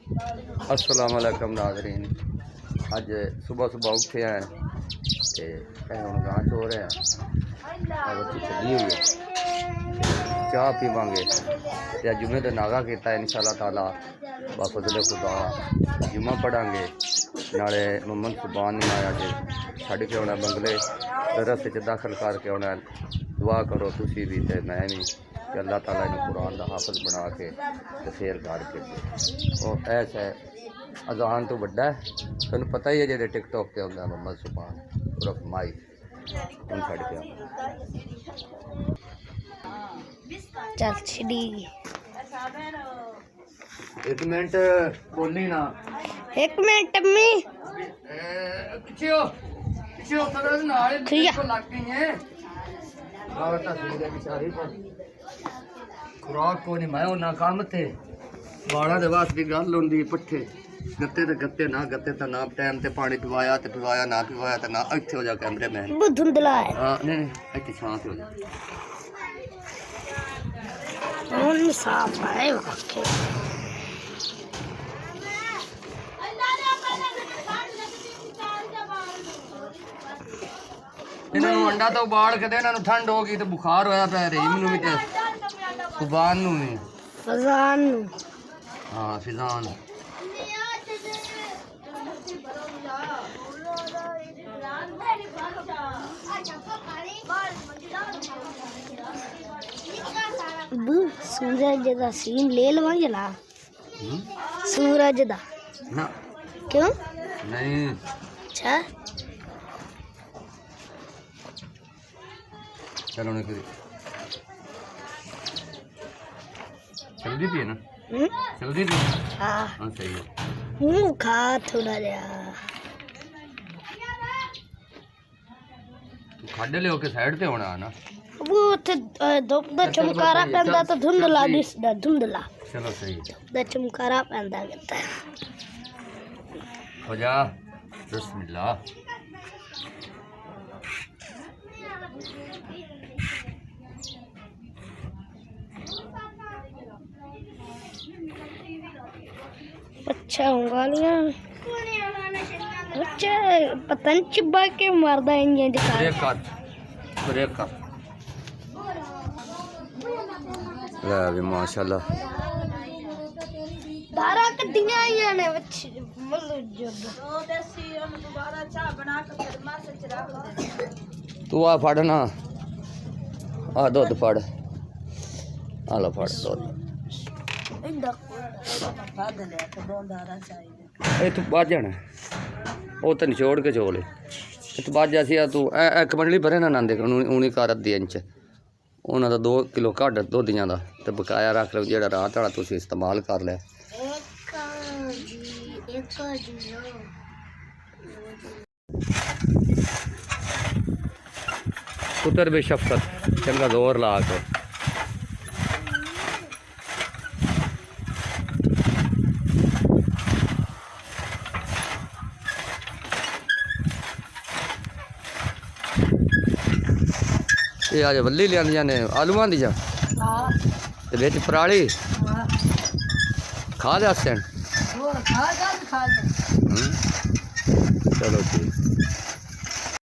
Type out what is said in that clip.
अस्सलाम वालेकुम नाज़रीन। अज सुबह सुबह उठे हैं तो हम गां चो रहे हैं चली हुई है चाह पीवांगे तो जुमे तो नागा किया इंशाअल्लाह ताला बाफजले खुदा जुम्मा पढ़ांगे नाले मोहम्मद सुबान ने आया जे छड़ के आना बंगले रस्ते च दाखिल करके आना। दुआ करो तुसी भी ते मैं भी कि अल्लाह ताला इन कुरान का हाफिज बना के तो फेल करके और ऐसा है अजान तो बड़ा है तेन पता ही है जो टिकटॉक पे होंगे मोहम्मद सुबान उर्फ माई उन छड़ के चल छिड़ी एक मिनट बोली ना एक मिनट अम्मी पीछे हो पता नाल को लग गई है आवता सीधे बेचारी पर खुराक को नहीं मैं ना काम थे बाड़ा दे वास्ते गल होंदी पट्ठे गत्ते ना टाइम ते पानी पिवाया ते पिवाया ना पिवाया ते ना इत्थे हो जा कैमरे मैन बहुत धुंधला है। हां नहीं इत्थे शांत हो जा कौन साफ है वाकई इन्होंने अंडा तो उबाल के दे इन्होंने ठंड हो गई तो बुखार होया पै रही मैनू भी ते सुबान नू भी फजान हां फिजान सूरज दा सीन ले लवा जला सूरज दा ना क्यों नहीं अच्छा चलो नहीं जल्दी पिए ना जल्दी पिए हाँ हाँ सही है मुँह खा थोड़ा जा तू खाडे ले होके साइड पे होना ना वो उत्थे धुप दा चमकारा पैंदा तो धुंधला दिसदा धुंधला चलो सही है दा चमकारा पैंदा करता हो जा बिस्मिल्लाह अच्छा उंगलियां अच्छा पतंग चिब्बा के मारदा इंजन दिखा ब्रेक कर ले भी माशाल्लाह दारा कड्डियां आईयां ने बच्चे मल्लू जब तू आ फड़ ना आ दुध फड़ आ लो फड़ दुध तू बाज जाना वो तो निचोड़ के चोले तू बाज जा तू एक मंडली भरे ना नंदे उन्हीं कर अद्धी इंच उन्होंने तो 2 किलो घट दुधियां का तो बकाया रख लो जो रात वाला तुम इस्तेमाल कर लिया पुत्र बेशफकत चंगा जोर ला के ये आज वल्ली लिया ने आलूआं दी जा ते विच पराली खा लिया सैन चलो ठीक